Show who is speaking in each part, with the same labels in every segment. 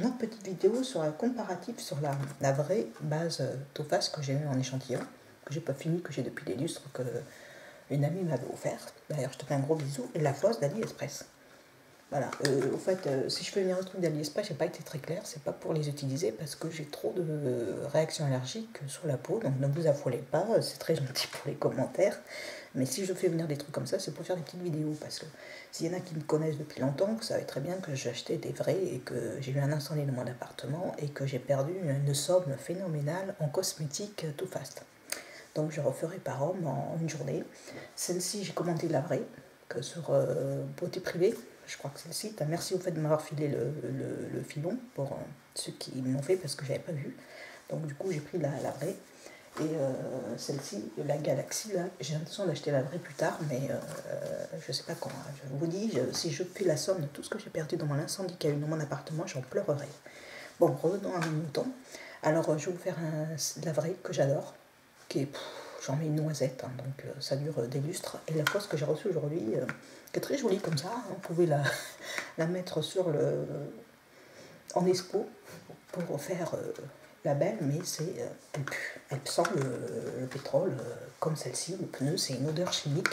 Speaker 1: une autre petite vidéo sur un comparatif sur la vraie base Too Faced que j'ai eu en échantillon, que j'ai pas fini, que j'ai depuis des lustres, que une amie m'avait offert. D'ailleurs, je te fais un gros bisou. Et la fausse d'AliExpress. Voilà. Au fait, si je fais venir un truc d'AliExpress, j'ai pas été très clair. C'est pas pour les utiliser parce que j'ai trop de réactions allergiques sur la peau. Donc ne vous affolez pas. C'est très gentil pour les commentaires. Mais si je fais venir des trucs comme ça, c'est pour faire des petites vidéos. Parce que s'il y en a qui me connaissent depuis longtemps, vous savez très bien que j'ai acheté des vrais et que j'ai eu un incendie dans mon appartement et que j'ai perdu une somme phénoménale en cosmétiques Too Faced. Donc je referai par homme en une journée. Celle-ci, j'ai commandé la vraie, que sur Beauté Privée. Je crois que c'est le site. Merci au fait de m'avoir filé le filon pour ceux qui m'ont fait parce que je n'avais pas vu. Donc du coup, j'ai pris la vraie. Et celle-ci, la Galaxy, là, j'ai l'intention d'acheter la vraie plus tard, mais je ne sais pas quand. Je vous dis, si je fais la somme de tout ce que j'ai perdu dans l'incendie qu'il y a eu dans mon appartement, j'en pleurerai. Bon, revenons à mon mouton. Alors, je vais vous faire la vraie que j'adore, qui est, j'en mets une noisette, hein, donc ça dure des lustres. Et la fausse que j'ai reçue aujourd'hui, qui est très jolie comme ça, hein, vous pouvez la mettre sur en expo pour faire la belle, mais elle pue. Elle sent le pétrole comme celle-ci, le pneu, c'est une odeur chimique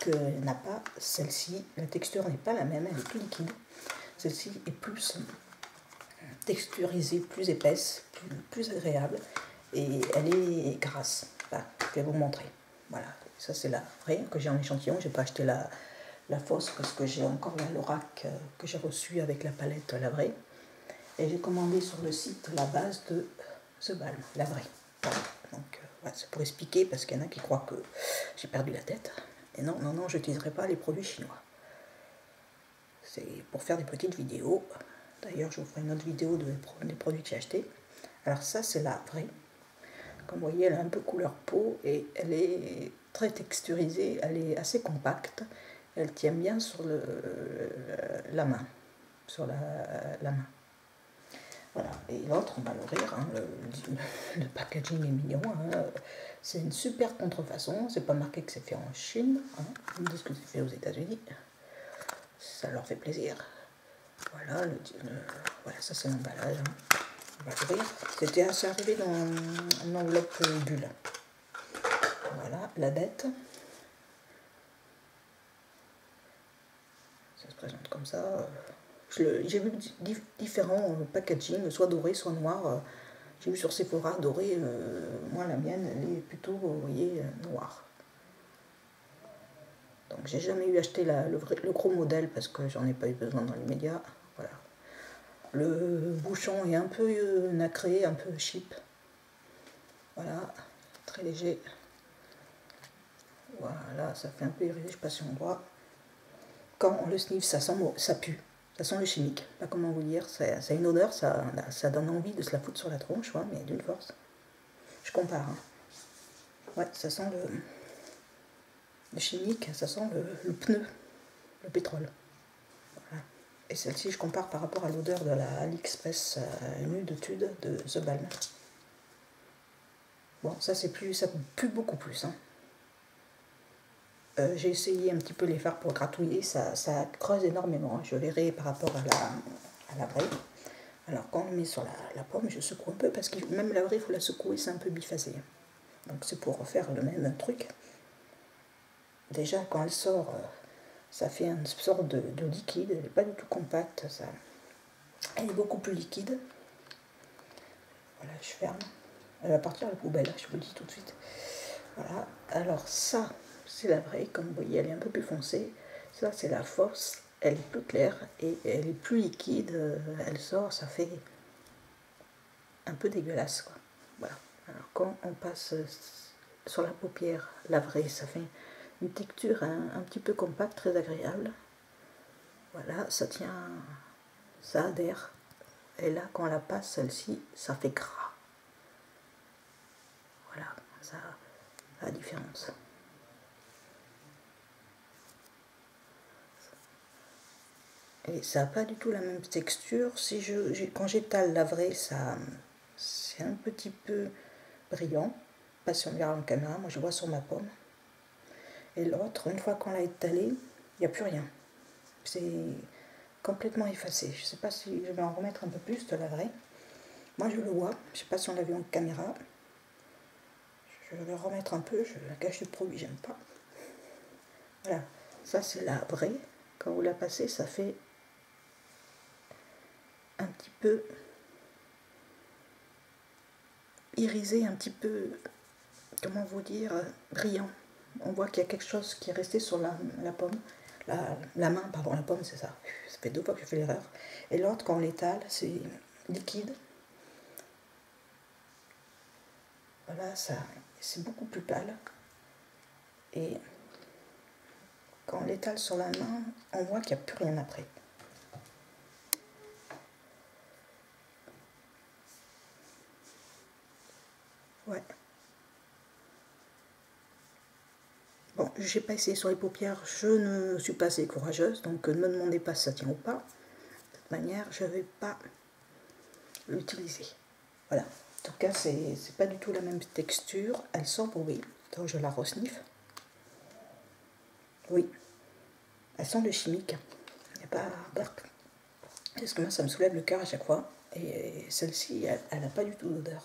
Speaker 1: que n'a pas celle-ci. La texture n'est pas la même, elle est plus liquide. Celle-ci est plus texturisée, plus épaisse, plus agréable, et elle est grasse. Voilà, je vais vous montrer. Voilà, ça c'est la vraie que j'ai en échantillon. J'ai pas acheté la fausse parce que j'ai encore la Lorac que j'ai reçue avec la palette la vraie. Et j'ai commandé sur le site la base de ce balm, la vraie. Voilà. Donc voilà, c'est pour expliquer parce qu'il y en a qui croient que j'ai perdu la tête. Et non, non, non, je n'utiliserai pas les produits chinois. C'est pour faire des petites vidéos. D'ailleurs, je vous ferai une autre vidéo des produits que j'ai achetés. Alors ça, c'est la vraie. Comme vous voyez, elle a un peu couleur peau et elle est très texturisée. Elle est assez compacte. Elle tient bien sur la main. Sur la main. Voilà. Et l'autre, on va l'ouvrir. Hein, le packaging est mignon. Hein. C'est une super contrefaçon. C'est pas marqué que c'est fait en Chine. Hein. Ils me disent que c'est fait aux États-Unis. Ça leur fait plaisir. Voilà, voilà, ça c'est l'emballage. Hein. On va l'ouvrir. C'est arrivé dans une enveloppe bulle. Voilà, la bête. Ça se présente comme ça. J'ai vu différents packaging, soit doré, soit noir. J'ai vu sur Sephora doré. Moi, la mienne, elle est plutôt, vous voyez, noire. Donc, j'ai jamais eu acheté le gros modèle parce que j'en ai pas eu besoin dans l'immédiat. Voilà. Le bouchon est un peu nacré, un peu cheap. Voilà, très léger. Voilà, ça fait un peu irrité, je sais pas si on voit. Quand on le sniff, ça pue. Ça sent le chimique. Pas comment vous dire, ça a une odeur, ça donne envie de se la foutre sur la tronche, ouais, mais d'une force. Je compare. Hein. Ouais, ça sent le chimique, ça sent le pneu, le pétrole. Voilà. Et celle-ci, je compare par rapport à l'odeur de la AliExpress Nude Tude de The Balm. Bon, ça pue beaucoup plus. Hein. J'ai essayé un petit peu les fards pour gratouiller, ça creuse énormément. Hein. Je verrai par rapport à la vraie. Alors quand on le met sur la pomme, je secoue un peu parce que même la vraie, il faut la secouer, c'est un peu biphasé. Donc c'est pour refaire le même truc. Déjà quand elle sort, ça fait une sorte de liquide, elle n'est pas du tout compacte. Elle est beaucoup plus liquide. Voilà, je ferme. Elle va partir à la poubelle, je vous le dis tout de suite. Voilà, alors ça, c'est la vraie, comme vous voyez, elle est un peu plus foncée. Ça, c'est la fausse, elle est plus claire et elle est plus liquide. Elle sort, ça fait un peu dégueulasse, quoi. Voilà. Alors, quand on passe sur la paupière, la vraie, ça fait une texture un petit peu compacte, très agréable. Voilà, ça tient, ça adhère. Et là, quand on la passe, celle-ci, ça fait gras. Voilà, ça la différence. Et ça n'a pas du tout la même texture. Quand j'étale la vraie, c'est un petit peu brillant. Pas si on regarde en caméra, moi je vois sur ma pomme. Et l'autre, une fois qu'on l'a étalée, il n'y a plus rien. C'est complètement effacé. Je ne sais pas si je vais en remettre un peu plus de la vraie. Moi je le vois, je ne sais pas si on l'a vu en caméra. Je vais remettre un peu, je gâche le produit, j'aime pas. Voilà, ça c'est la vraie. Quand vous la passez, ça fait un petit peu irisé, un petit peu, comment vous dire, brillant. On voit qu'il y a quelque chose qui est resté sur la pomme. La main, pardon, la pomme, c'est ça. Ça fait 2 fois que je fais l'erreur. Et l'autre, quand on l'étale, c'est liquide. Voilà, ça, c'est beaucoup plus pâle. Et quand on l'étale sur la main, on voit qu'il n'y a plus rien après. Ouais. Bon, j'ai pas essayé sur les paupières, je ne suis pas assez courageuse, donc ne me demandez pas si ça tient ou pas. De toute manière, je ne vais pas l'utiliser. Voilà. En tout cas, c'est pas du tout la même texture. Elle sent oui. Donc je la resniffe. Oui. Elle sent le chimique. Il n'y a pas. Parce que moi, ça me soulève le cœur à chaque fois. Et celle-ci, elle n'a pas du tout d'odeur.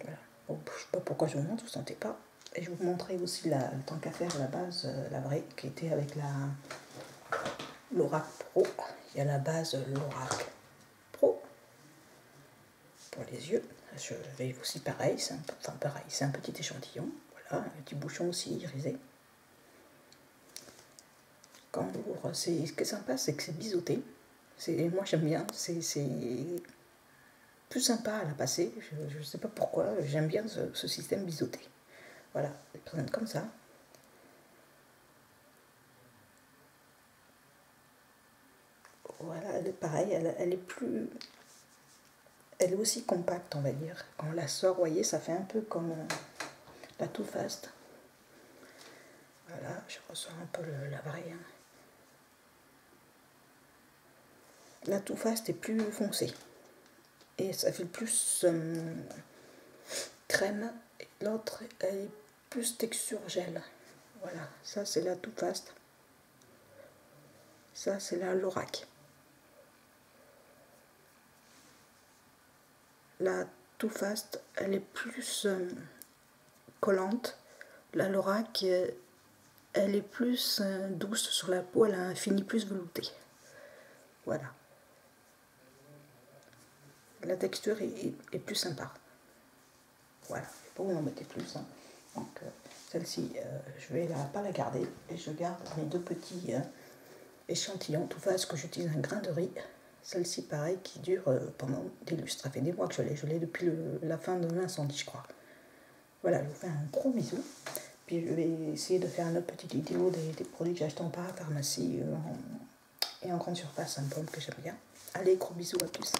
Speaker 1: Voilà. Bon, je ne sais pas pourquoi je vous montre, vous ne sentez pas. Et je vous montrerai aussi, tant qu'à faire, la base, la vraie, qui était avec l'Orac Pro. Il y a la base l'Orac Pro pour les yeux. Je vais aussi pareil, c'est un petit échantillon. Voilà, un petit bouchon aussi irisé. Quand on ouvre, ce qui est sympa, c'est que c'est biseauté. Moi j'aime bien, c'est plus sympa à la passer. Je ne sais pas pourquoi, j'aime bien ce système biseauté. Voilà, elle présente comme ça. Voilà, elle est pareil, elle est plus. Elle est aussi compacte, on va dire. Quand on la sort, vous voyez, ça fait un peu comme la Too Faced. Voilà, je ressors un peu la vraie. Hein. La Too Faced est plus foncée. Et ça fait plus crème. Et l'autre, elle est plus texture gel. Voilà, ça c'est la Too Faced. Ça c'est la Lorac. La Too Faced, elle est plus collante. La Lorac, elle est plus douce sur la peau, elle a un fini plus velouté. Voilà. La texture est plus sympa. Voilà, je ne vais pas vous en mettre plus. Hein. Donc celle-ci, je vais pas la garder. Et je garde mes 2 petits échantillons Too Faced que j'utilise un grain de riz. Celle-ci, pareil, qui dure pendant des lustres. Ça fait des mois que je l'ai depuis la fin de l'incendie, je crois. Voilà, je vous fais un gros bisou. Puis je vais essayer de faire une autre petite vidéo des produits que j'ai achetés en parapharmacie et en grande surface, un pomme que j'aime bien. Allez, gros bisous, à plus.